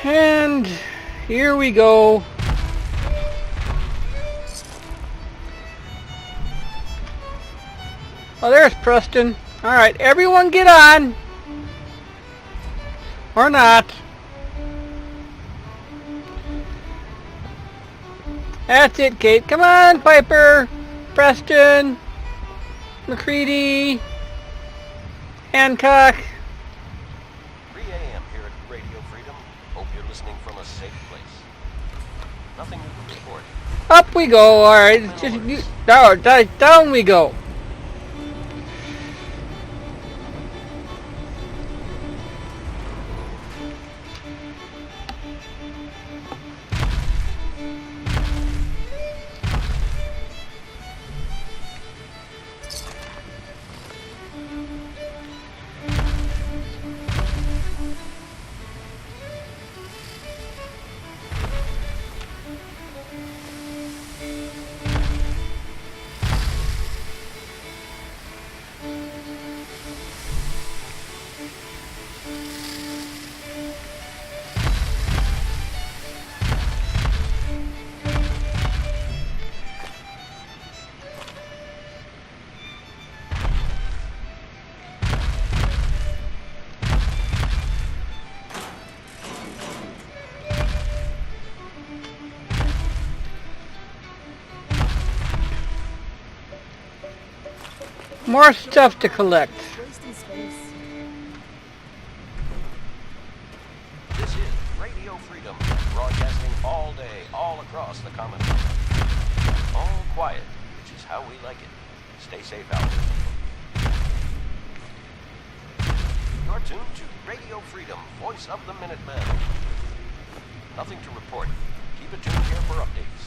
And here we go. Oh, there's Preston. Alright, everyone get on. Or not. That's it, Kate. Come on, Piper. Preston. McCready. Hancock. 3 a.m. here at Radio Freedom. Hope you're listening from a safe place. Nothing new to report. Up we go. Alright, down we go. More stuff to collect. This is Radio Freedom, broadcasting all day, all across the Commonwealth. All quiet, which is how we like it. Stay safe out there. You're tuned to Radio Freedom, voice of the Minutemen. Nothing to report. Keep it tuned here for updates.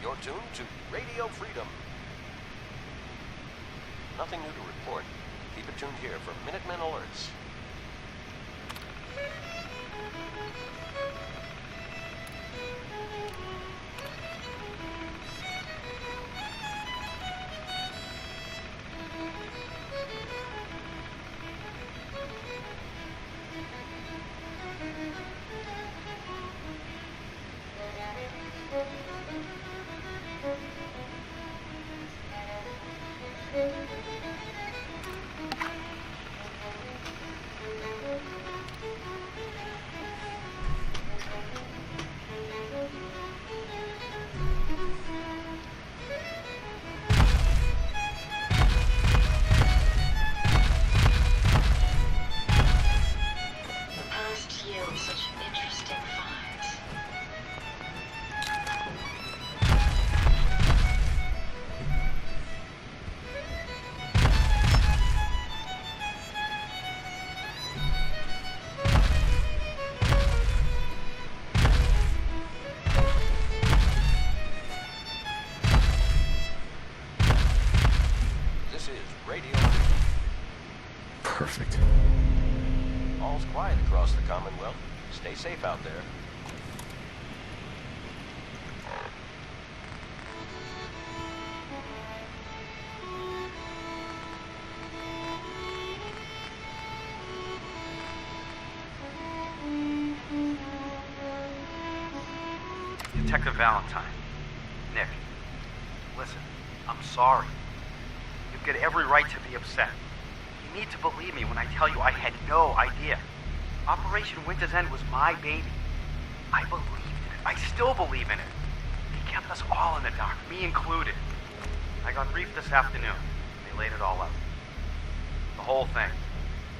You're tuned to Radio Freedom. Nothing new to report. Keep it tuned here for Minutemen alerts. Perfect. All's quiet across the Commonwealth. Stay safe out there. Detective Valentine. Nick, listen, I'm sorry. You've got every right to be upset. You need to believe me when I tell you I had no idea. Operation Winter's End was my baby. I believed in it. I still believe in it. It kept us all in the dark, me included. I got briefed this afternoon. They laid it all out. The whole thing.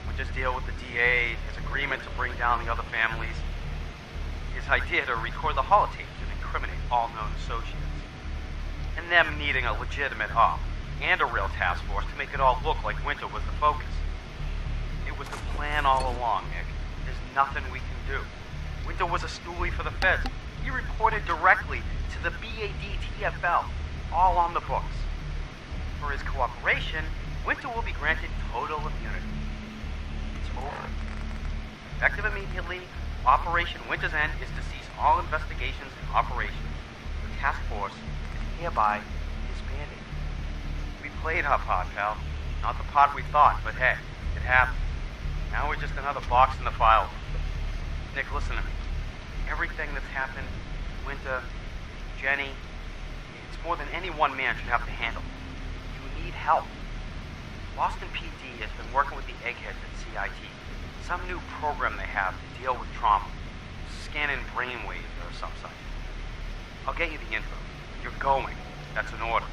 Winter's deal with the DA, his agreement to bring down the other families, his idea to record the holotapes and incriminate all known associates, and them needing a legitimate op and a real task force to make it all look like Winter was the focus. It was the plan all along, Nick. There's nothing we can do. Winter was a stoolie for the feds. He reported directly to the BADTFL, all on the books. For his cooperation, Winter will be granted total immunity. It's over. Effective immediately, Operation Winter's End is to cease all investigations and operations. The task force is hereby disbanded. We played our part, pal. Not the part we thought, but hey, it happened. Now we're just another box in the file. Nick, listen to me. Everything that's happened, Winter, Jenny, it's more than any one man should have to handle. You need help. Boston PD has been working with the eggheads at CIT. Some new program they have to deal with trauma. Scanning brainwaves or some such. I'll get you the info. You're going. That's an order.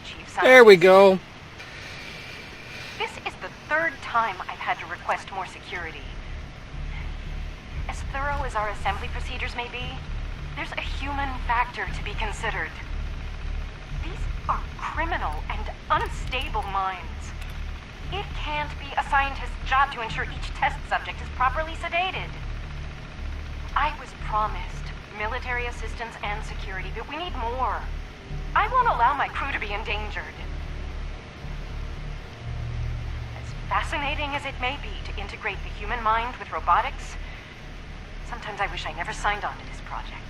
Chief There we go. This is the third time I've had to request more security. As thorough as our assembly procedures may be, there's a human factor to be considered. These are criminal and unstable minds. It can't be a scientist's job to ensure each test subject is properly sedated. I was promised military assistance and security, but we need more. I won't allow my crew to be endangered. As fascinating as it may be to integrate the human mind with robotics, sometimes I wish I never signed on to this project.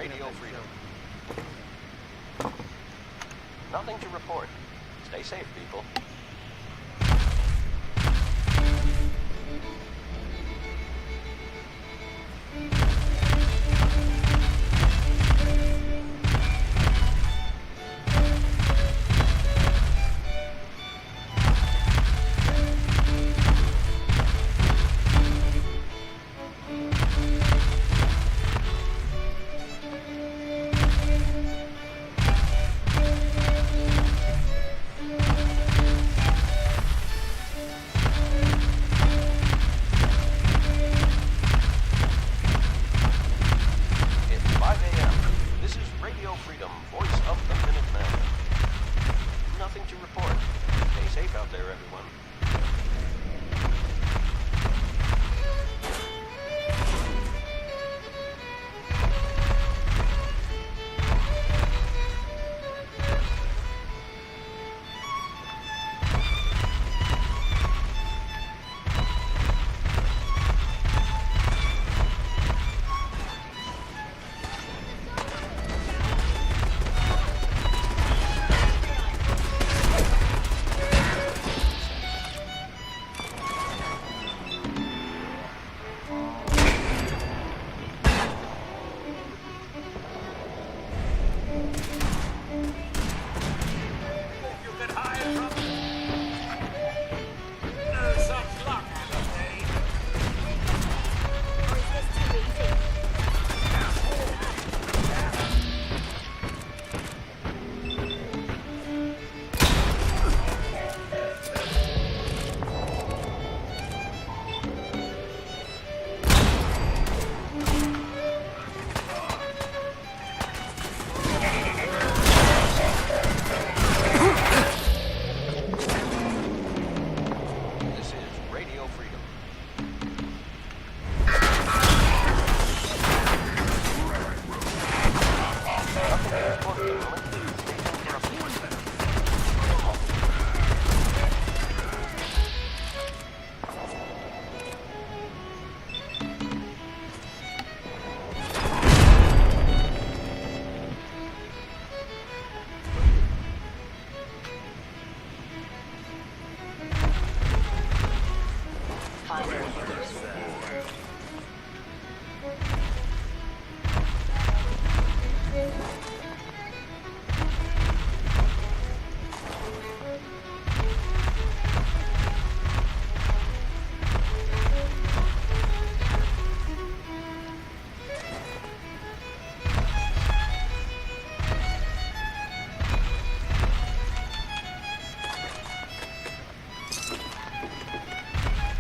Radio Freedom. Nothing to report. Stay safe, people.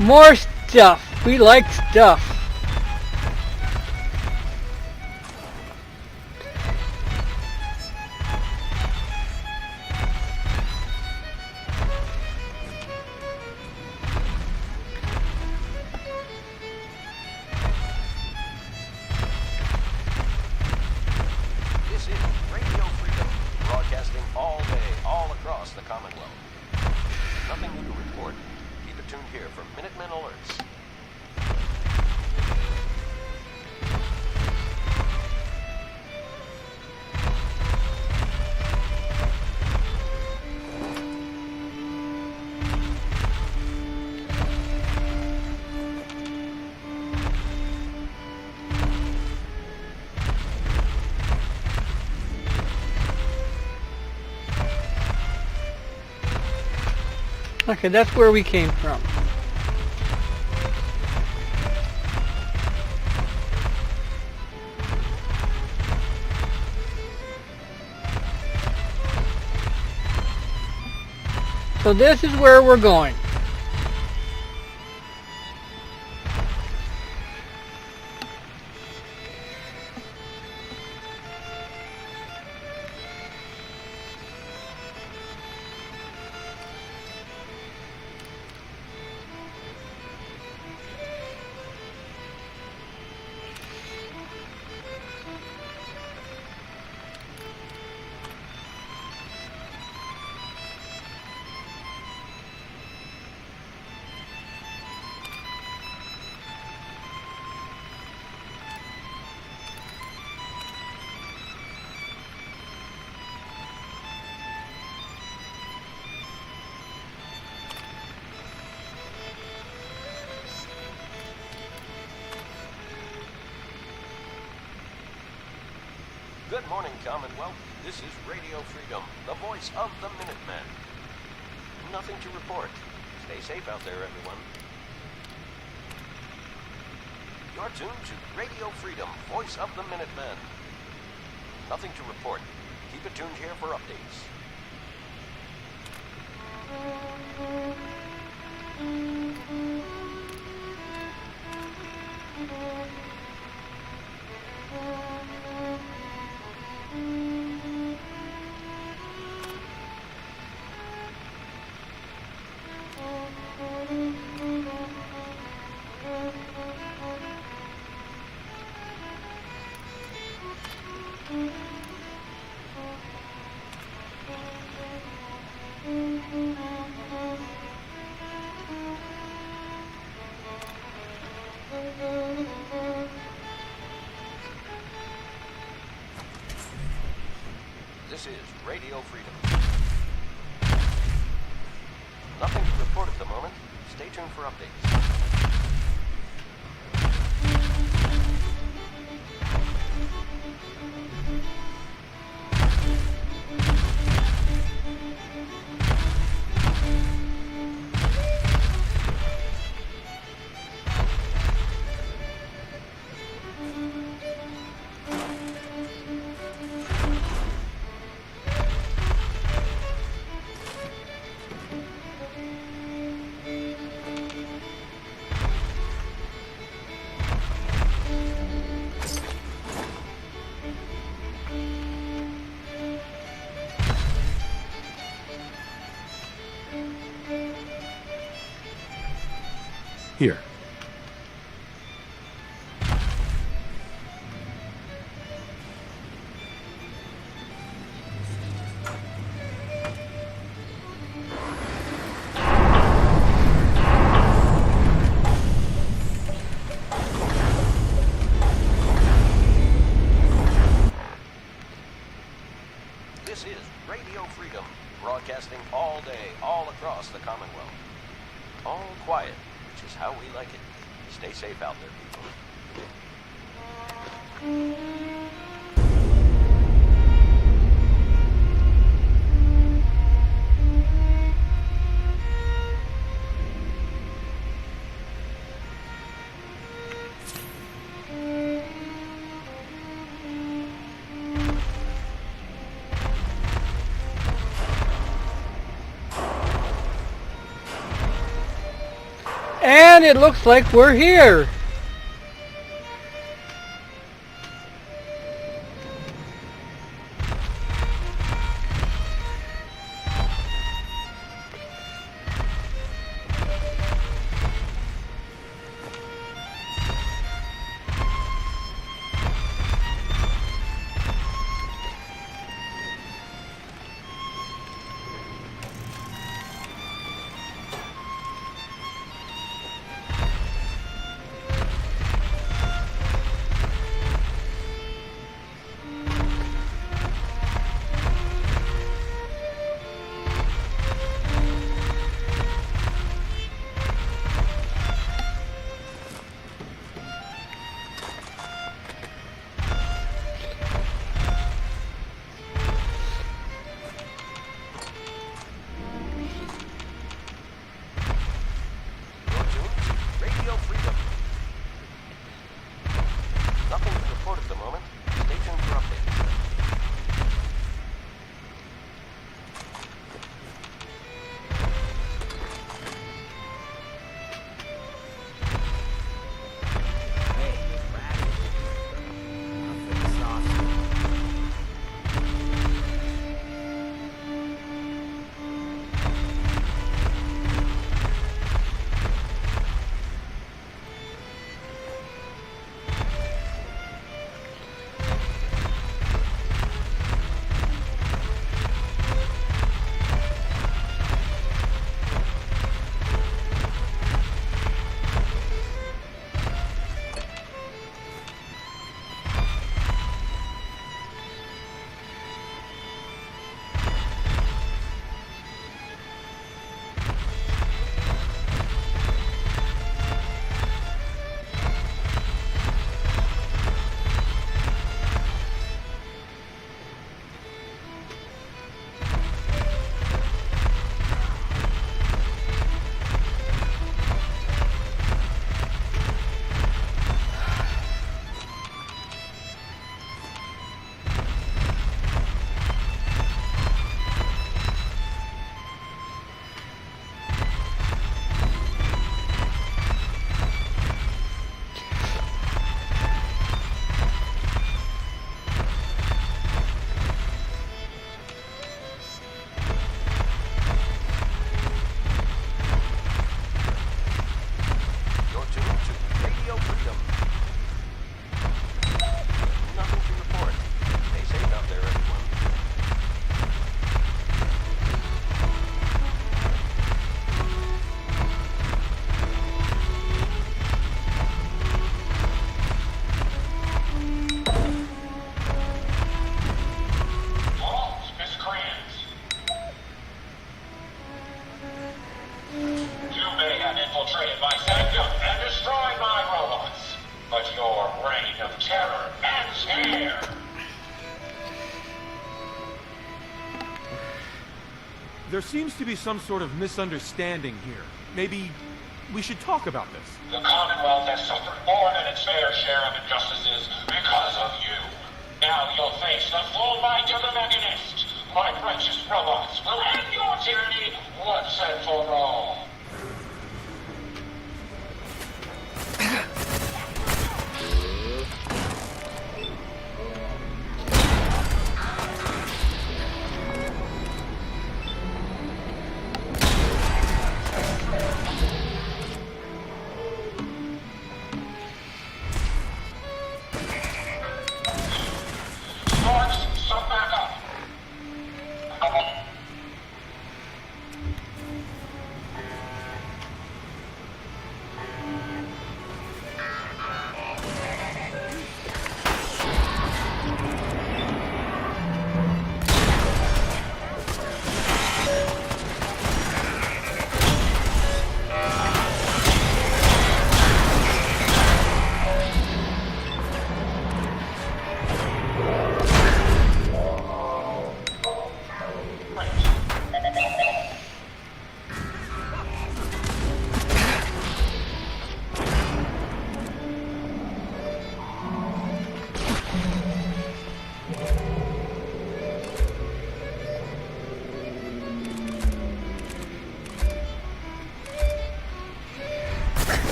More stuff. We like stuff. This is Radio Freedom, broadcasting all day, all across the Commonwealth. Nothing new to report. Keep it tuned here for Minutemen alerts. Okay, that's where we came from. So this is where we're going. Good morning, Commonwealth. This is Radio Freedom, the voice of the Minutemen. Nothing to report. Stay safe out there, everyone. You're tuned to Radio Freedom, voice of the Minutemen. Nothing to report. Keep it tuned here for updates. This is Radio Freedom. Nothing to report at the moment. Stay tuned for updates. Here. This is Radio Freedom, broadcasting all day, all across the Commonwealth. All quiet, which is how we like it. Stay safe out there, people. And it looks like we're here. terror ends here. There seems to be some sort of misunderstanding here. Maybe we should talk about this. The Commonwealth has suffered more than its fair share of injustices because of you. Now you'll face the full might of the mechanist. My precious robots will end your tyranny once and for all.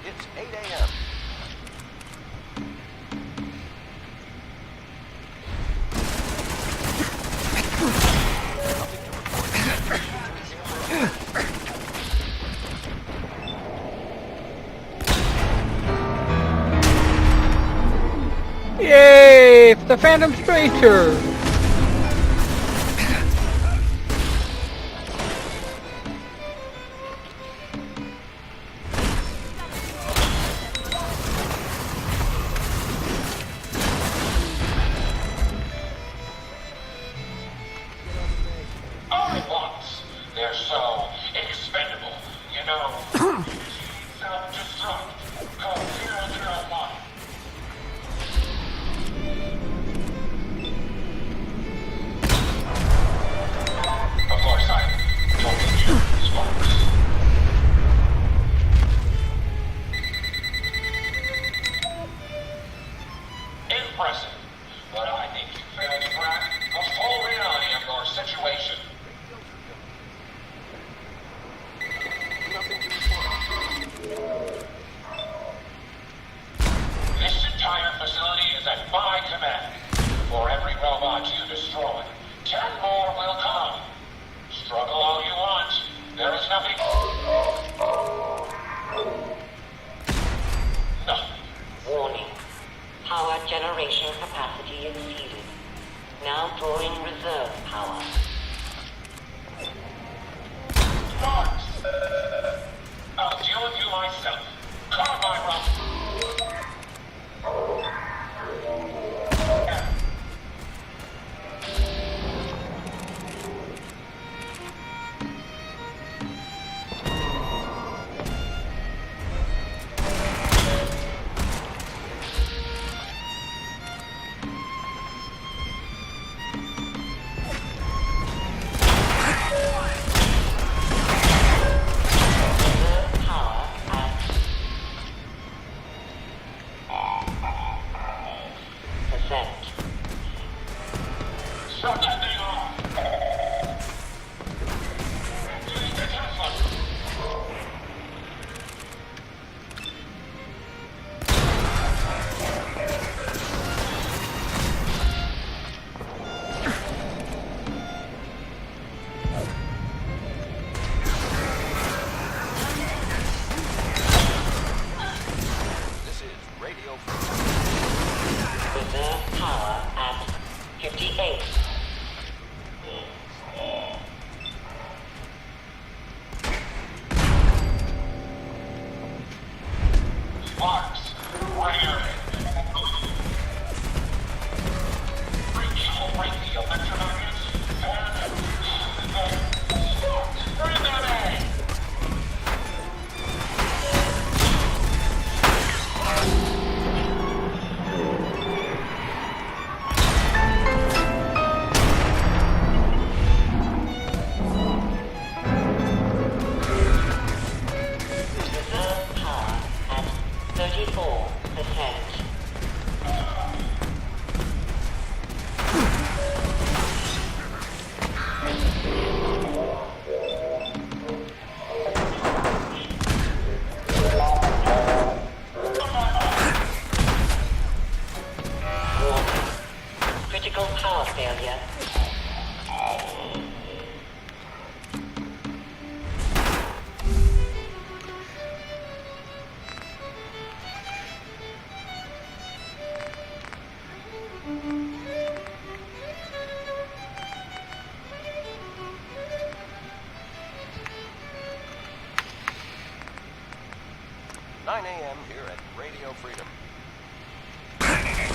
It's 8 a.m. Yay! For the Phantom Stranger! All at once. They're so expendable, you know. Self-destruct. Code 001. Of course, I told you this works. Impressive. But I think you failed to grasp the full reality of your situation. Nothing to report. This entire facility is at my command. For every robot you destroy, 10 more will come. Struggle all you want. There is nothing. Nothing. Warning. Power generation capacity exceeded. Now drawing reserve power. Guards! I'll deal with you myself. Come, my robot. Shut that thing off! Use the Tesla! This is Radio Reserve power at 58. 9 a.m. here at Radio Freedom. Everything.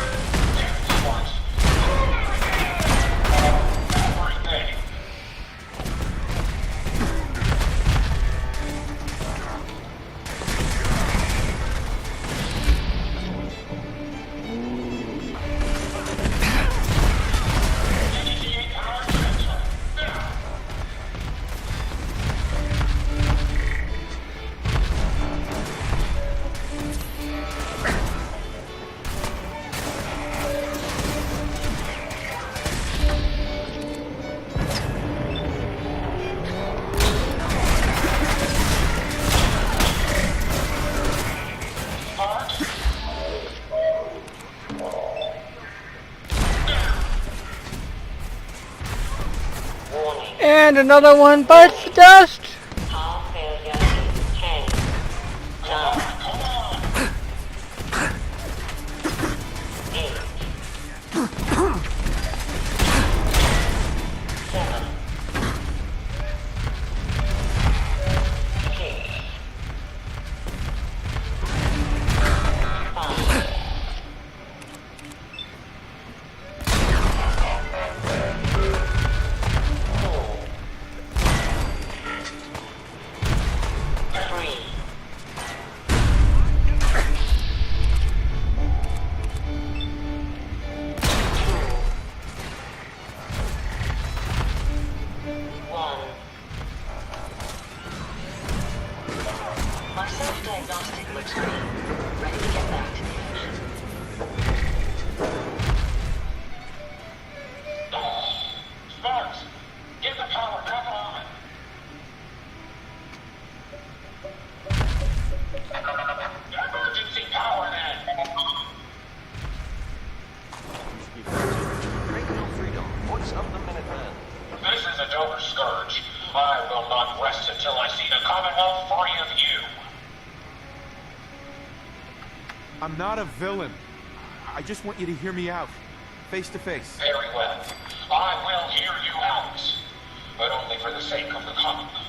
And another one bites the dust. Power failure in 10, 9, 8, 7, 6, 5, 3, 1. My self-diagnostic looks green. Ready to get back to the action. Sparks, get the power, come on. Emergency power then. Radio Freedom, voice of the Minutemen. This is a Dover Scourge. I will not rest until I see the Commonwealth free of you. I'm not a villain. I just want you to hear me out. Face to face. Very well. I will hear you out. But only for the sake of the Commonwealth.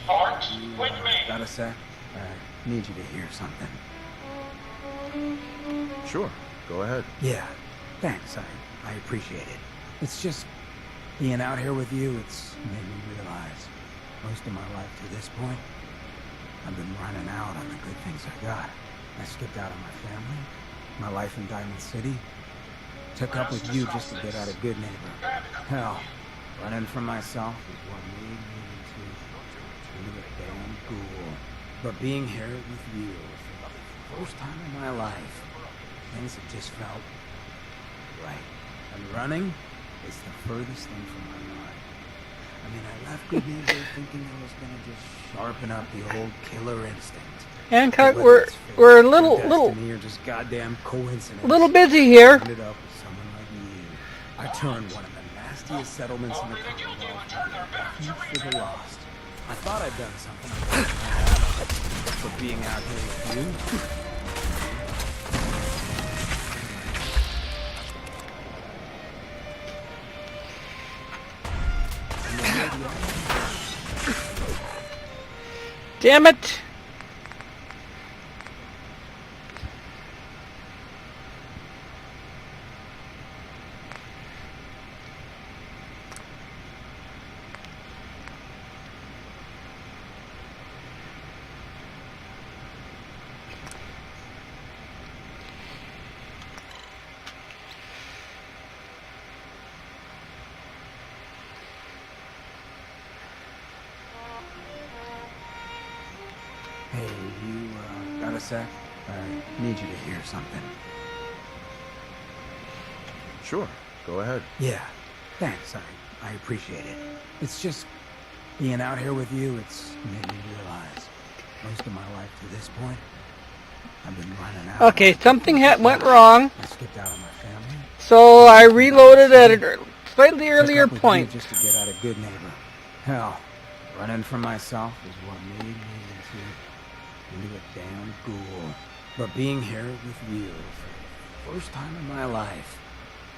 Sparks, with me. Got a sec? I need you to hear something. Sure, go ahead. Yeah, thanks. I appreciate it. It's just being out here with you, it's made me realize most of my life to this point, I've been running out on the good things I got. I skipped out on my family, my life in Diamond City, took up with you just to get out a good neighbor. Hell, running from myself is what made me into a damn ghoul. But being here with you for the first time in my life, things have just felt right. And running is the furthest thing from my mind. I mean, I left good neighbor thinking I was gonna just sharpen up the old killer instinct. Hancock, But whether it's fate we're a or little destiny or just goddamn coincidence. busy here. Ended up with someone like you. I turned one of the nastiest settlements in the Commonwealth into a refuge for the lost. I thought I'd done something for being out here with you. Damn it! Hey, you, got a sec? I need you to hear something. Sure, go ahead. Yeah, thanks. I appreciate it. It's just being out here with you, it's made me realize most of my life to this point, I've been running out. Okay, something went wrong, I skipped out on my family. so I reloaded at a slightly Took earlier up with point. you just to get out a good neighbor. Hell, running from myself is what made me into a damn ghoul. But being here with you for the first time in my life,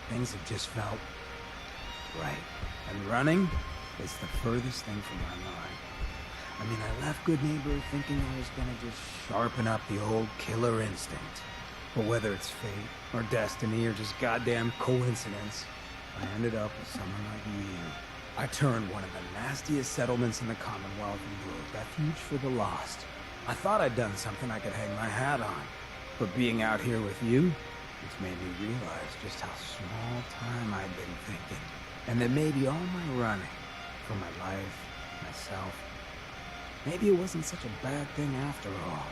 things have just felt right. And running is the furthest thing from my mind. I mean, I left Good Neighbor thinking I was gonna just sharpen up the old killer instinct. But whether it's fate, or destiny, or just goddamn coincidence, I ended up with someone like you. I turned one of the nastiest settlements in the Commonwealth into a refuge for the lost. I thought I'd done something I could hang my hat on. But being out here with you, it's made me realize just how small time I'd been thinking. And that maybe all my running, for my life, myself, maybe it wasn't such a bad thing after all.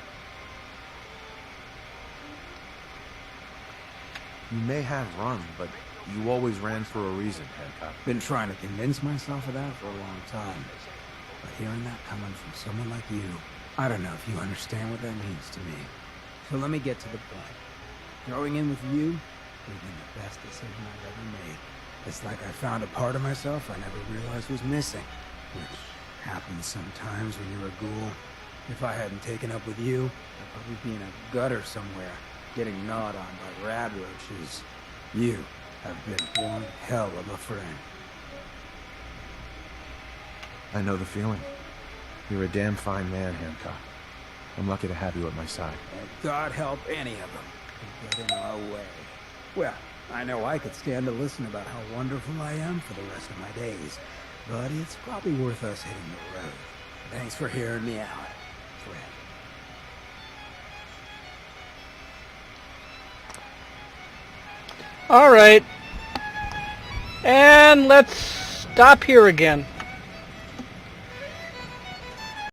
You may have run, but you always ran for a reason, Hancock. Been trying to convince myself of that for a long time. But hearing that coming from someone like you, I don't know if you understand what that means to me. So let me get to the point. Growing in with you has been the best decision I've ever made. It's like I found a part of myself I never realized was missing, which happens sometimes when you're a ghoul. If I hadn't taken up with you, I'd probably be in a gutter somewhere, getting gnawed on by rad roaches. You have been one hell of a friend. I know the feeling. You're a damn fine man, Hancock. I'm lucky to have you at my side. God help any of them who get in our way. Well, I know I could stand to listen about how wonderful I am for the rest of my days, but it's probably worth us hitting the road. Thanks for hearing me out, friend. All right. And let's stop here again.